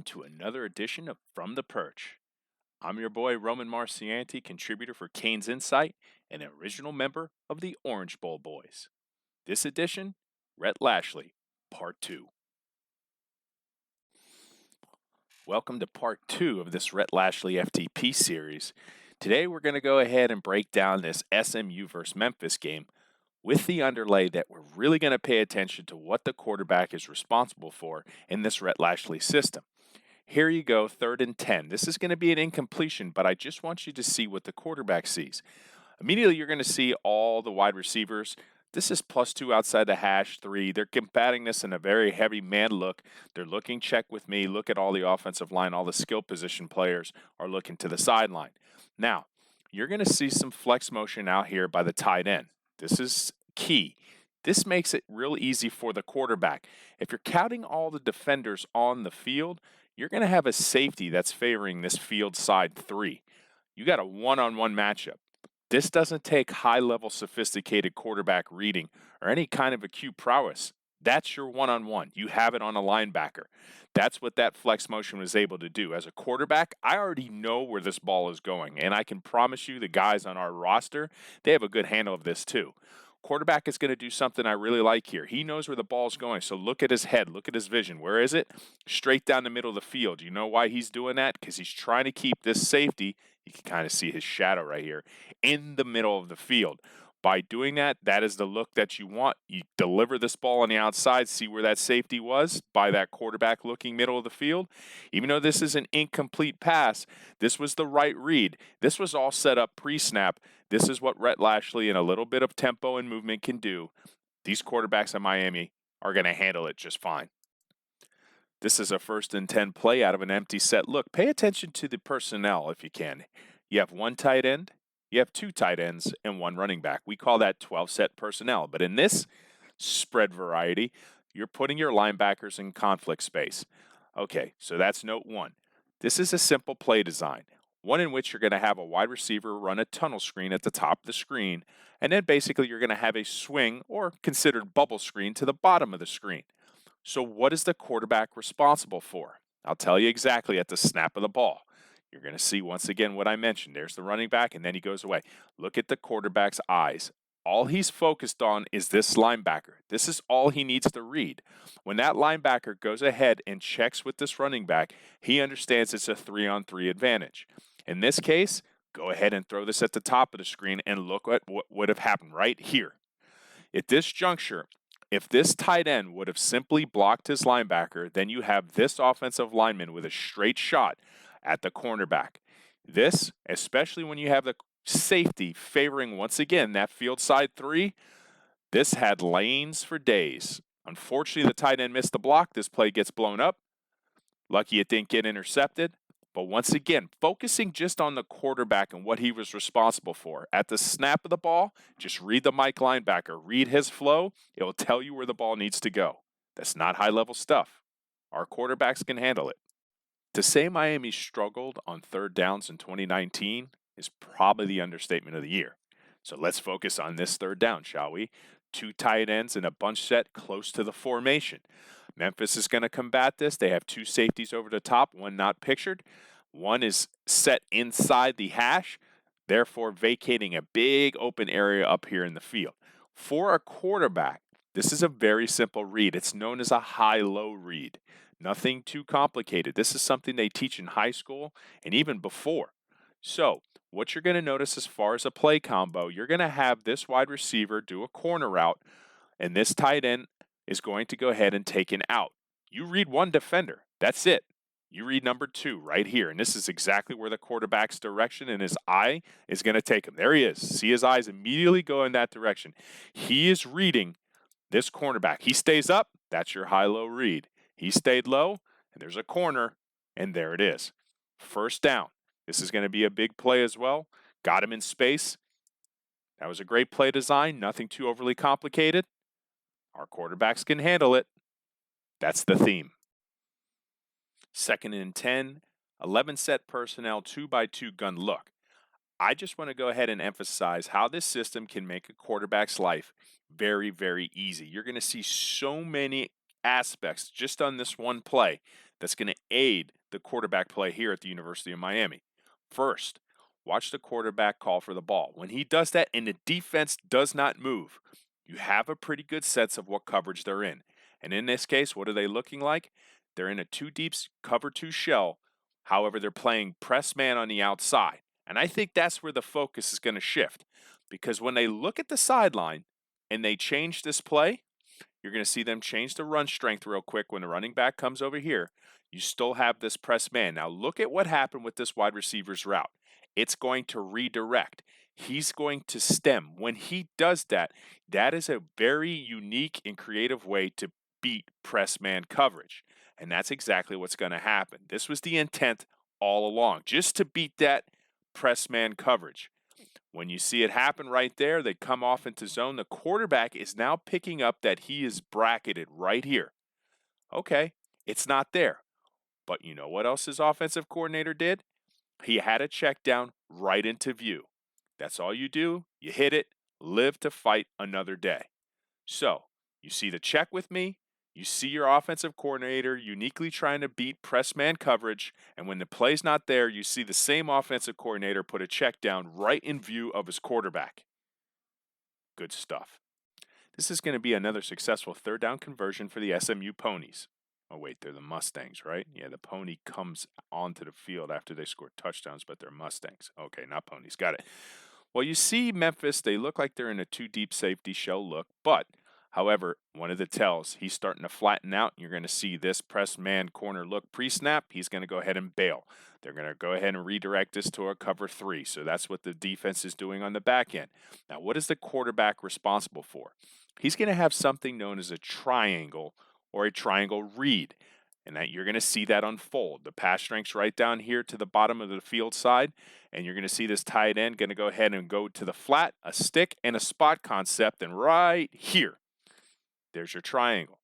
to another edition of From the Perch. I'm your boy Roman Marcianti, contributor for Kane's Insight and an original member of the Orange Bowl Boys. This edition, Rhett Lashlee, Part 2. Welcome to Part 2 of this Rhett Lashlee FTP series. Today we're going to go ahead and break down this SMU versus Memphis game with the underlay that we're really going to pay attention to what the quarterback is responsible for in this Rhett Lashlee system. Here you go, 3rd and 10. This is going to be an incompletion, but I just want you to see what the quarterback sees. Immediately, you're going to see all the wide receivers. This is +2 outside the hash 3. They're combating this in a very heavy man look. They're looking check with me. Look at all the offensive line. All the skill position players are looking to the sideline. Now, you're going to see some flex motion out here by the tight end. This is key. This makes it real easy for the quarterback. If you're counting all the defenders on the field, you're going to have a safety that's favoring this field side 3. You got a one-on-one matchup. This doesn't take high-level sophisticated quarterback reading or any kind of acute prowess. That's your one-on-one. You have it on a linebacker. That's what that flex motion was able to do. As a quarterback, I already know where this ball is going, and I can promise you the guys on our roster, they have a good handle of this too. Quarterback is going to do something I really like here. He knows where the ball's going, so look at his head, look at his vision. Where is it? Straight down the middle of the field. You know why he's doing that? Because he's trying to keep this safety, you can kind of see his shadow right here, in the middle of the field. By doing that, that is the look that you want. You deliver this ball on the outside, see where that safety was by that quarterback looking middle of the field. Even though this is an incomplete pass, this was the right read. This was all set up pre-snap. This is what Rhett Lashlee and a little bit of tempo and movement can do. These quarterbacks in Miami are going to handle it just fine. This is a 1st and 10 play out of an empty set. Look, pay attention to the personnel if you can. You have one tight end. You have 2 tight ends and 1 running back. We call that 12-set personnel. But in this spread variety, you're putting your linebackers in conflict space. Okay, so that's note 1. This is a simple play design, one in which you're going to have a wide receiver run a tunnel screen at the top of the screen, and then basically you're going to have a swing or considered bubble screen to the bottom of the screen. So what is the quarterback responsible for? I'll tell you exactly at the snap of the ball. You're going to see once again what I mentioned. There's the running back, and then he goes away. Look at the quarterback's eyes. All he's focused on is this linebacker. This is all he needs to read. When that linebacker goes ahead and checks with this running back, he understands it's a 3-on-3 advantage. In this case, go ahead and throw this at the top of the screen and look at what would have happened right here. At this juncture, if this tight end would have simply blocked his linebacker, then you have this offensive lineman with a straight shot at the cornerback. This, especially when you have the safety favoring, once again, that field side 3, this had lanes for days. Unfortunately, the tight end missed the block. This play gets blown up. Lucky it didn't get intercepted. But once again, focusing just on the quarterback and what he was responsible for. At the snap of the ball, just read the Mike linebacker. Read his flow. It will tell you where the ball needs to go. That's not high-level stuff. Our quarterbacks can handle it. To say Miami struggled on 3rd downs in 2019 is probably the understatement of the year. So let's focus on this 3rd down, shall we? 2 tight ends in a bunch set close to the formation. Memphis is going to combat this. They have 2 safeties over the top, 1 not pictured. 1 is set inside the hash, therefore vacating a big open area up here in the field. For a quarterback, this is a very simple read. It's known as a high-low read. Nothing too complicated. This is something they teach in high school and even before. So what you're going to notice as far as a play combo, you're going to have this wide receiver do a corner route, and this tight end is going to go ahead and take an out. You read 1 defender. That's it. You read number 2 right here, and this is exactly where the quarterback's direction and his eye is going to take him. There he is. See his eyes immediately go in that direction. He is reading this cornerback. He stays up. That's your high-low read. He stayed low, and there's a corner, and there it is. 1st down. This is going to be a big play as well. Got him in space. That was a great play design. Nothing too overly complicated. Our quarterbacks can handle it. That's the theme. 2nd and 10, 11-set personnel, 2x2 gun look. I just want to go ahead and emphasize how this system can make a quarterback's life very, very easy. You're going to see so many aspects just on this one play that's going to aid the quarterback play here at the University of Miami. First, watch the quarterback call for the ball. When he does that and the defense does not move, you have a pretty good sense of what coverage they're in. And in this case, what are they looking like? They're in a 2 deep cover 2 shell. However, they're playing press man on the outside. And I think that's where the focus is going to shift. Because when they look at the sideline and they change this play, you're going to see them change the run strength real quick when the running back comes over here. You still have this press man. Now look at what happened with this wide receiver's route. It's going to redirect. He's going to stem. When he does that, that is a very unique and creative way to beat press man coverage. And that's exactly what's going to happen. This was the intent all along, just to beat that press man coverage. When you see it happen right there, they come off into zone. The quarterback is now picking up that he is bracketed right here. Okay, it's not there. But you know what else his offensive coordinator did? He had a check down right into view. That's all you do. You hit it, live to fight another day. So, you see the check with me. You see your offensive coordinator uniquely trying to beat press man coverage, and when the play's not there, you see the same offensive coordinator put a check down right in view of his quarterback. Good stuff. This is going to be another successful third down conversion for the SMU Ponies. Oh, wait, they're the Mustangs, right? Yeah, the pony comes onto the field after they score touchdowns, but they're Mustangs. Okay, not ponies. Got it. Well, you see Memphis, they look like they're in a 2 deep safety shell look, but however, one of the tells, he's starting to flatten out. You're going to see this press man corner look pre-snap. He's going to go ahead and bail. They're going to go ahead and redirect this to a cover 3. So that's what the defense is doing on the back end. Now, what is the quarterback responsible for? He's going to have something known as a triangle or a triangle read. And that you're going to see that unfold. The pass strength's right down here to the bottom of the field side. And you're going to see this tight end going to go ahead and go to the flat, a stick, and a spot concept. And right here, there's your triangle.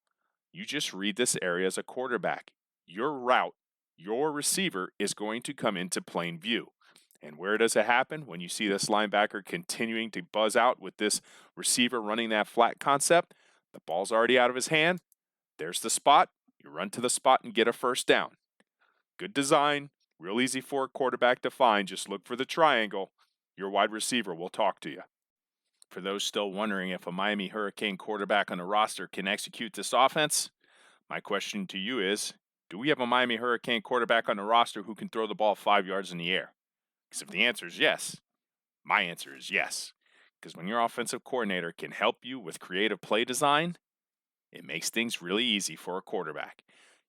You just read this area as a quarterback. Your route, your receiver is going to come into plain view. And where does it happen? When you see this linebacker continuing to buzz out with this receiver running that flat concept, the ball's already out of his hand. There's the spot. You run to the spot and get a first down. Good design, real easy for a quarterback to find. Just look for the triangle. Your wide receiver will talk to you. For those still wondering if a Miami Hurricane quarterback on the roster can execute this offense, my question to you is, do we have a Miami Hurricane quarterback on the roster who can throw the ball 5 yards in the air? Because if the answer is yes, my answer is yes. Because when your offensive coordinator can help you with creative play design, it makes things really easy for a quarterback.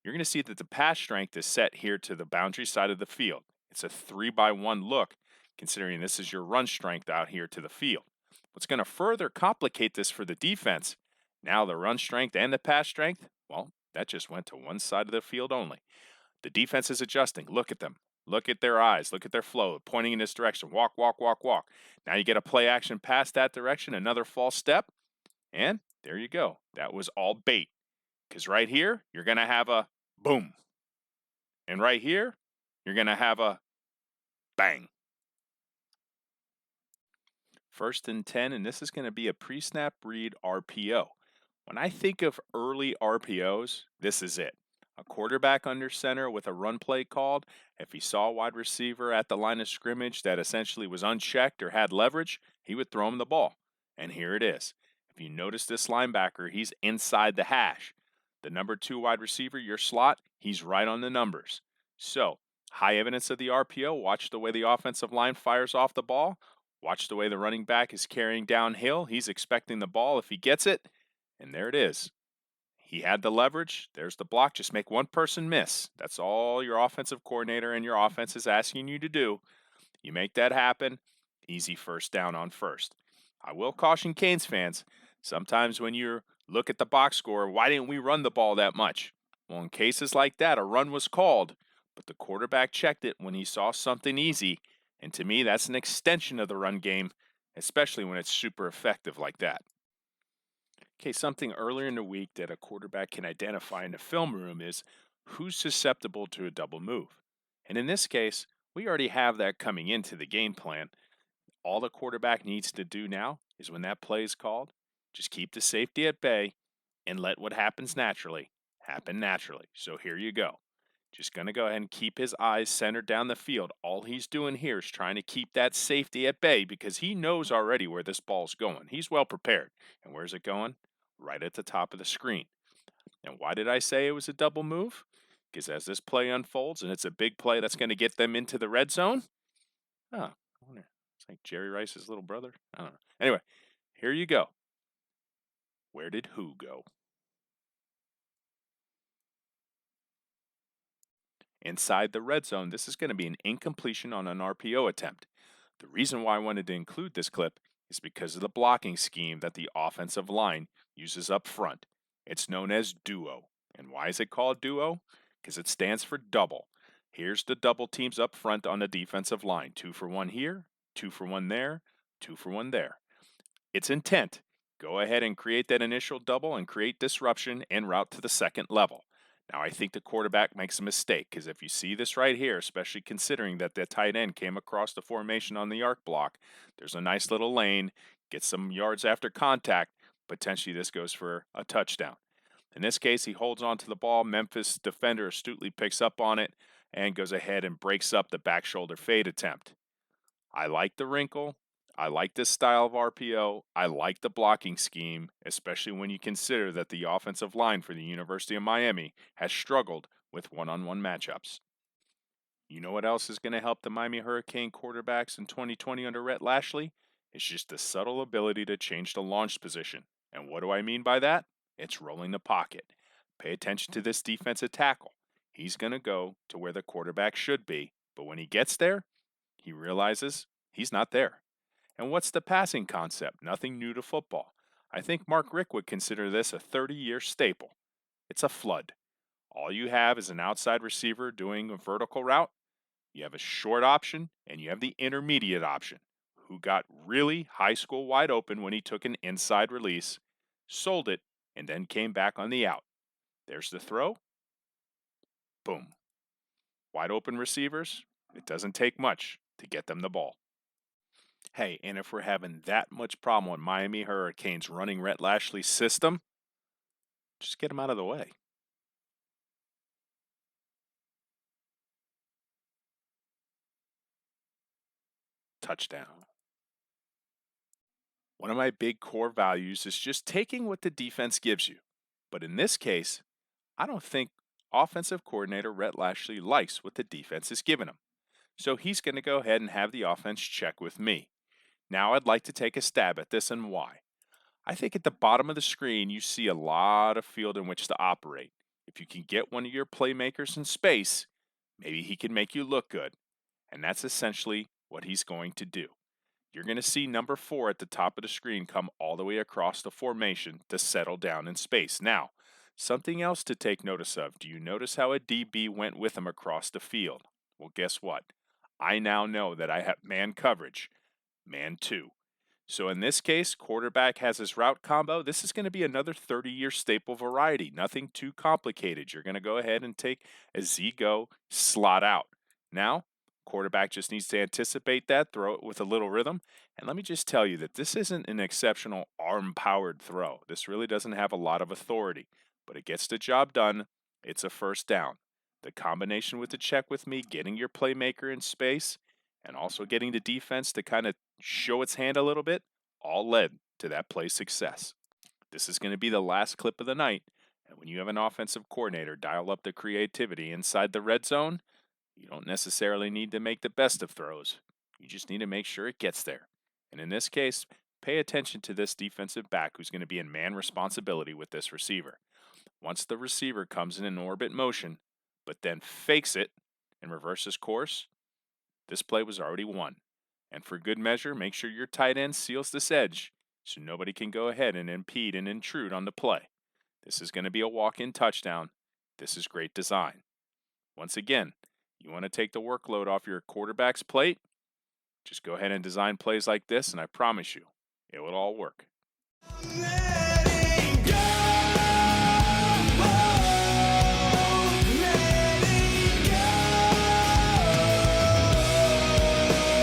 You're going to see that the pass strength is set here to the boundary side of the field. It's a 3-by-1 look, considering this is your run strength out here to the field. What's going to further complicate this for the defense, now the run strength and the pass strength, well, that just went to one side of the field only. The defense is adjusting. Look at them. Look at their eyes. Look at their flow, pointing in this direction. Walk, walk, walk, walk. Now you get a play action pass that direction, another false step, and there you go. That was all bait. Because right here, you're going to have a boom. And right here, you're going to have a bang. 1st and 10, and this is going to be a pre-snap read RPO. When I think of early RPOs, this is it. A quarterback under center with a run play called. If he saw a wide receiver at the line of scrimmage that essentially was unchecked or had leverage, he would throw him the ball. And here it is. If you notice this linebacker, he's inside the hash. The number 2 wide receiver, your slot, he's right on the numbers. So, high evidence of the RPO. Watch the way the offensive line fires off the ball. Watch the way the running back is carrying downhill. He's expecting the ball if he gets it. And there it is. He had the leverage. There's the block. Just make one person miss. That's all your offensive coordinator and your offense is asking you to do. You make that happen. Easy first down on first. I will caution Canes fans. Sometimes when you look at the box score, why didn't we run the ball that much? Well, in cases like that, a run was called, but the quarterback checked it when he saw something easy. And to me, that's an extension of the run game, especially when it's super effective like that. Okay, something earlier in the week that a quarterback can identify in the film room is who's susceptible to a double move. And in this case, we already have that coming into the game plan. All the quarterback needs to do now is when that play is called, just keep the safety at bay and let what happens naturally happen naturally. So here you go. Just going to go ahead and keep his eyes centered down the field. All he's doing here is trying to keep that safety at bay because he knows already where this ball's going. He's well prepared. And where's it going? Right at the top of the screen. And why did I say it was a double move? Because as this play unfolds, and it's a big play that's going to get them into the red zone. Oh, I wonder. It's like Jerry Rice's little brother. I don't know. Anyway, here you go. Where did who go? Inside the red zone, this is going to be an incompletion on an RPO attempt. The reason why I wanted to include this clip is because of the blocking scheme that the offensive line uses up front. It's known as duo. And why is it called duo? Because it stands for double. Here's the double teams up front on the defensive line. 2 for 1 here, 2 for 1 there, 2 for 1 there. It's intent. Go ahead and create that initial double and create disruption en route to the second level. Now, I think the quarterback makes a mistake because if you see this right here, especially considering that the tight end came across the formation on the arc block, there's a nice little lane, gets some yards after contact. Potentially, this goes for a touchdown. In this case, he holds on to the ball. Memphis defender astutely picks up on it and goes ahead and breaks up the back shoulder fade attempt. I like the wrinkle. I like this style of RPO. I like the blocking scheme, especially when you consider that the offensive line for the University of Miami has struggled with one-on-one matchups. You know what else is going to help the Miami Hurricane quarterbacks in 2020 under Rhett Lashlee? It's just the subtle ability to change the launch position. And what do I mean by that? It's rolling the pocket. Pay attention to this defensive tackle. He's going to go to where the quarterback should be, but when he gets there, he realizes he's not there. And what's the passing concept? Nothing new to football. I think Mark Richt would consider this a 30-year staple. It's a flood. All you have is an outside receiver doing a vertical route. You have a short option, and you have the intermediate option, who got really high school wide open when he took an inside release, sold it, and then came back on the out. There's the throw. Boom. Wide open receivers, it doesn't take much to get them the ball. Hey, and if we're having that much problem with Miami Hurricanes running Rhett Lashlee's system, just get him out of the way. Touchdown. One of my big core values is just taking what the defense gives you. But in this case, I don't think offensive coordinator Rhett Lashlee likes what the defense is giving him. So he's going to go ahead and have the offense check with me. Now I'd like to take a stab at this and why. I think at the bottom of the screen, you see a lot of field in which to operate. If you can get one of your playmakers in space, maybe he can make you look good. And that's essentially what he's going to do. You're going to see number 4 at the top of the screen come all the way across the formation to settle down in space. Now, something else to take notice of. Do you notice how a DB went with him across the field? Well, guess what? I now know that I have man coverage, man 2. So in this case, quarterback has his route combo. This is going to be another 30-year staple variety. Nothing too complicated. You're going to go ahead and take a Z-go, slot out. Now, quarterback just needs to anticipate that, throw it with a little rhythm. And let me just tell you that this isn't an exceptional arm-powered throw. This really doesn't have a lot of authority, but it gets the job done. It's a first down. The combination with the check with me, getting your playmaker in space, and also getting the defense to kind of show its hand a little bit, all led to that play success. This is going to be the last clip of the night, and when you have an offensive coordinator dial up the creativity inside the red zone, you don't necessarily need to make the best of throws. You just need to make sure it gets there. And in this case, pay attention to this defensive back who's going to be in man responsibility with this receiver. Once the receiver comes in an orbit motion, but then fakes it and reverses course, this play was already won. And for good measure, make sure your tight end seals this edge so nobody can go ahead and impede and intrude on the play. This is going to be a walk-in touchdown. This is great design. Once again, you want to take the workload off your quarterback's plate? Just go ahead and design plays like this, and I promise you, it will all work.